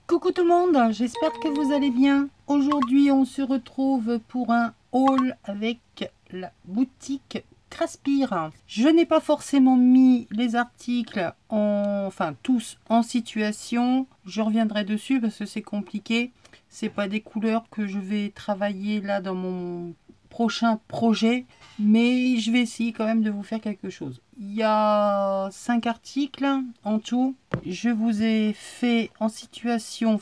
Coucou tout le monde, j'espère que vous allez bien. Aujourd'hui, on se retrouve pour un haul avec la boutique Craspire. Je n'ai pas forcément mis les articles enfin tous en situation. Je reviendrai dessus parce que c'est compliqué. C'est pas des couleurs que je vais travailler là dans mon prochain projet, mais je vais essayer quand même de vous faire quelque chose. Il y a 5 articles en tout. Je vous ai fait en situation,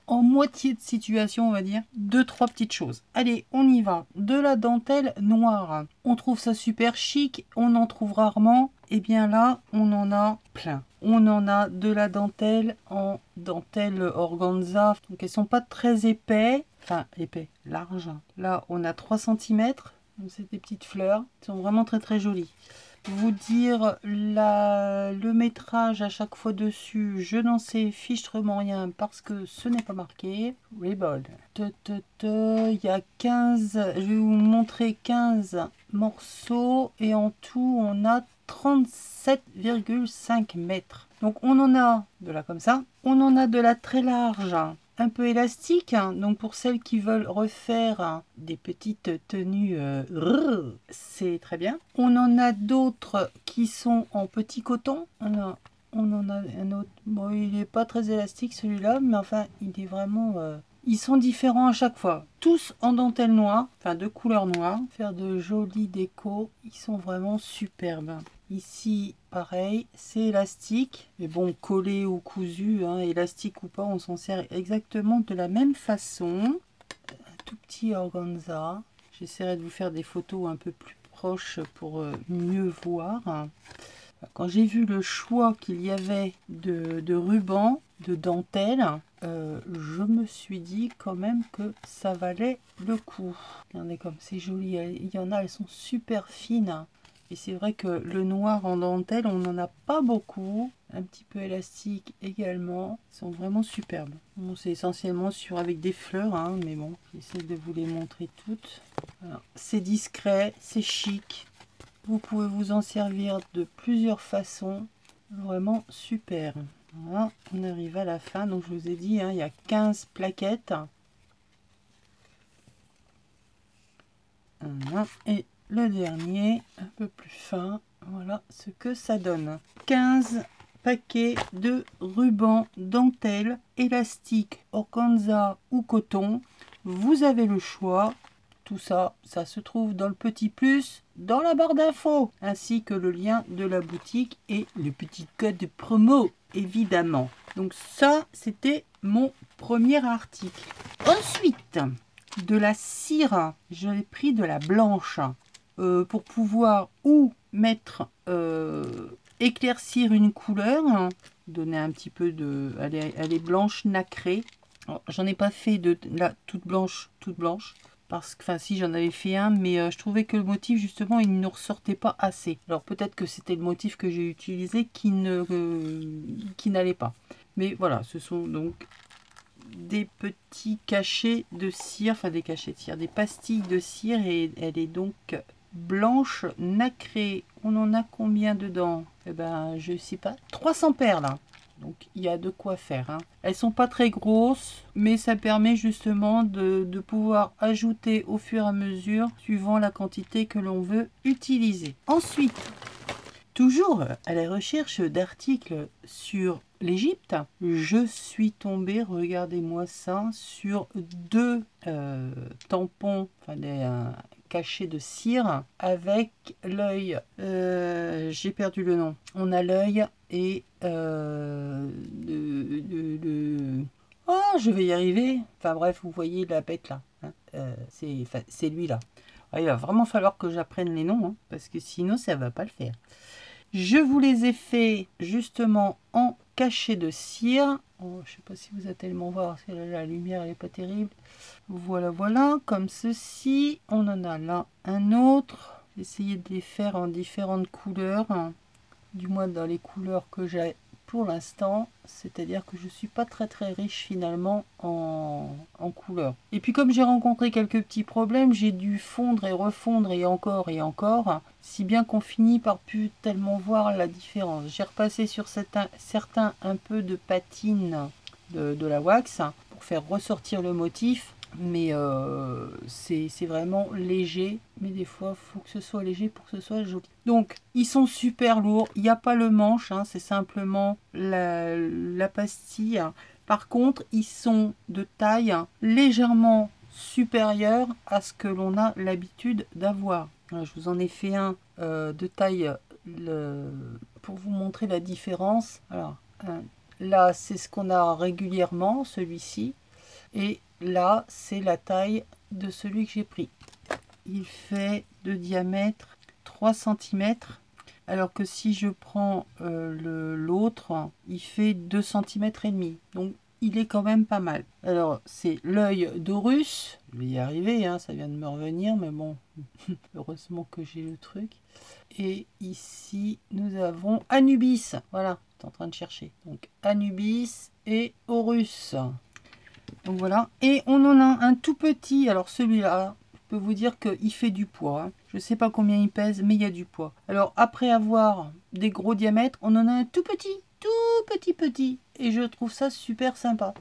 en moitié de situation, on va dire, 2-3 petites choses. Allez, on y va. De la dentelle noire. On trouve ça super chic, on en trouve rarement. Et bien là, on en a plein. On en a de la dentelle en dentelle organza. Donc elles sont pas très épais. Enfin, épais, large. Là, on a 3 cm. Donc c'est des petites fleurs. Elles sont vraiment très très jolies. Vous dire le métrage à chaque fois dessus, je n'en sais fichtrement rien parce que ce n'est pas marqué. Ribbon. Il y a 15, je vais vous montrer 15 morceaux et en tout on a 37,5 mètres. Donc on en a de là comme ça, on en a de la très large, un peu élastique, donc pour celles qui veulent refaire des petites tenues, c'est très bien. On en a d'autres qui sont en petit coton. On en a un autre, bon il n'est pas très élastique celui-là, mais enfin il est vraiment... Ils sont différents à chaque fois, tous en dentelle noire, enfin de couleur noire. Faire de jolies décos, ils sont vraiment superbes. Ici, pareil, c'est élastique. Mais bon, collé ou cousu, élastique ou pas, on s'en sert exactement de la même façon. Un tout petit organza. J'essaierai de vous faire des photos un peu plus proches pour mieux voir. Quand j'ai vu le choix qu'il y avait de ruban, de dentelle, je me suis dit quand même que ça valait le coup. Regardez comme c'est joli. Il y en a, elles sont super fines. Et c'est vrai que le noir en dentelle, on n'en a pas beaucoup. Un petit peu élastique également. Ils sont vraiment superbes. Bon, c'est essentiellement avec des fleurs, mais bon, j'essaie de vous les montrer toutes. C'est discret, c'est chic. Vous pouvez vous en servir de plusieurs façons. Vraiment super. Voilà, on arrive à la fin. Donc je vous ai dit, il y a 15 plaquettes. Voilà. Et le dernier, un peu plus fin, voilà ce que ça donne. 15 paquets de ruban dentelle, élastique, organza ou coton. Vous avez le choix. Tout ça, ça se trouve dans le petit plus, dans la barre d'infos, ainsi que le lien de la boutique et le petit code de promo, évidemment. Donc ça, c'était mon premier article. Ensuite, de la cire, j'ai pris de la blanche pour pouvoir ou mettre, éclaircir une couleur, donner un petit peu de... Elle est blanche nacrée. J'en ai pas fait de la toute blanche, parce que, enfin si j'en avais fait un, mais je trouvais que le motif justement il ne ressortait pas assez. Alors peut-être que c'était le motif que j'ai utilisé qui n'allait pas. Mais voilà, ce sont donc des petits cachets de cire, enfin des cachets de cire, des pastilles de cire, et elle est donc blanche nacrée. On en a combien dedans? Eh ben je sais pas, 300 paires là. Donc il y a de quoi faire. Elles sont pas très grosses, mais ça permet justement de pouvoir ajouter au fur et à mesure, suivant la quantité que l'on veut utiliser. Ensuite, toujours à la recherche d'articles sur l'Égypte, je suis tombée, regardez-moi ça, sur 2 tampons, enfin des cachets de cire avec l'œil. J'ai perdu le nom. On a l'œil et oh, je vais y arriver. Enfin bref, vous voyez la bête là. C'est lui là. Il va vraiment falloir que j'apprenne les noms, parce que sinon ça va pas le faire. Je vous les ai fait justement en cachet de cire. Oh, je sais pas si vous allez tellement voir, parce que la lumière elle est pas terrible. Voilà, voilà, comme ceci. On en a là un autre. J'ai essayé de les faire en différentes couleurs, du moins dans les couleurs que j'ai pour l'instant, c'est-à-dire que je suis pas très riche finalement en couleurs. Et puis comme j'ai rencontré quelques petits problèmes, j'ai dû fondre et refondre et encore, si bien qu'on finit par plus tellement voir la différence. J'ai repassé sur certains un peu de patine de la wax pour faire ressortir le motif. Mais c'est vraiment léger. Mais des fois, il faut que ce soit léger pour que ce soit joli. Donc, ils sont super lourds. Il n'y a pas le manche, hein, c'est simplement la pastille. Par contre, ils sont de taille légèrement supérieure à ce que l'on a l'habitude d'avoir. Je vous en ai fait un de taille pour vous montrer la différence. Alors, là, c'est ce qu'on a régulièrement, celui-ci. Et là, c'est la taille de celui que j'ai pris. Il fait de diamètre 3 cm. Alors que si je prends l'autre, il fait 2 cm et demi. Donc, il est quand même pas mal. Alors, c'est l'œil d'Horus. Je vais y arriver, hein, ça vient de me revenir, mais bon, heureusement que j'ai le truc. Et ici, nous avons Anubis. Voilà, je suis en train de chercher. Donc, Anubis et Horus. Donc voilà. Et on en a un tout petit. Alors, celui-là, je peux vous dire qu'il fait du poids. Hein. Je ne sais pas combien il pèse, mais il y a du poids. Alors, après avoir des gros diamètres, on en a un tout petit. Et je trouve ça super sympa.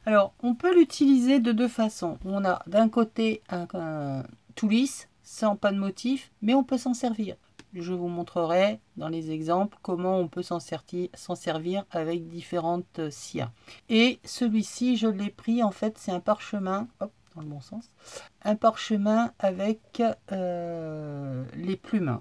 Alors, on peut l'utiliser de deux façons. On a d'un côté un tout lisse, sans pas de motif, mais on peut s'en servir. Je vous montrerai dans les exemples comment on peut s'en servir avec différentes cires. Et celui-ci, je l'ai pris, en fait, c'est un parchemin, hop, dans le bon sens, un parchemin avec les plumes.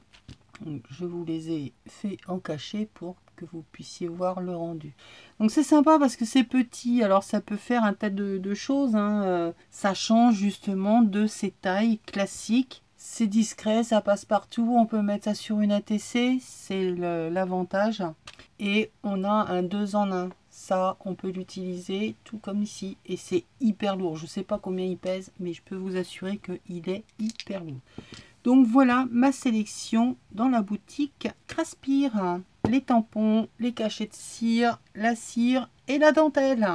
Donc, je vous les ai fait en cachet pour que vous puissiez voir le rendu. Donc c'est sympa parce que c'est petit, alors ça peut faire un tas de choses. Hein. Ça change justement de ces tailles classiques. C'est discret, ça passe partout. On peut mettre ça sur une ATC, c'est l'avantage. Et on a un 2 en 1. Ça, on peut l'utiliser tout comme ici. Et c'est hyper lourd. Je ne sais pas combien il pèse, mais je peux vous assurer qu'il est hyper lourd. Donc voilà ma sélection dans la boutique Craspire. Les tampons, les cachets de cire, la cire et la dentelle.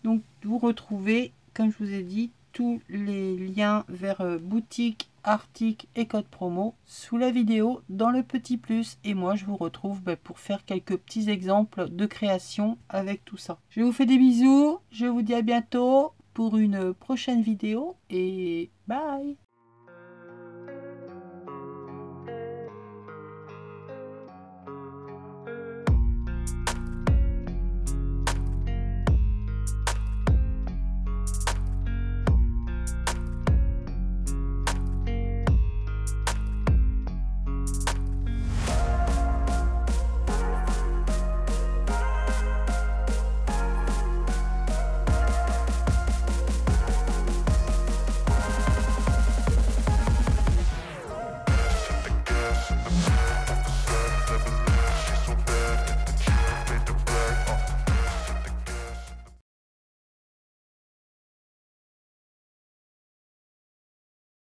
Donc vous retrouvez, comme je vous ai dit, tous les liens vers boutique, articles et code promo sous la vidéo dans le petit plus. Et moi je vous retrouve pour faire quelques petits exemples de création avec tout ça. Je vous fais des bisous, je vous dis à bientôt pour une prochaine vidéo et bye.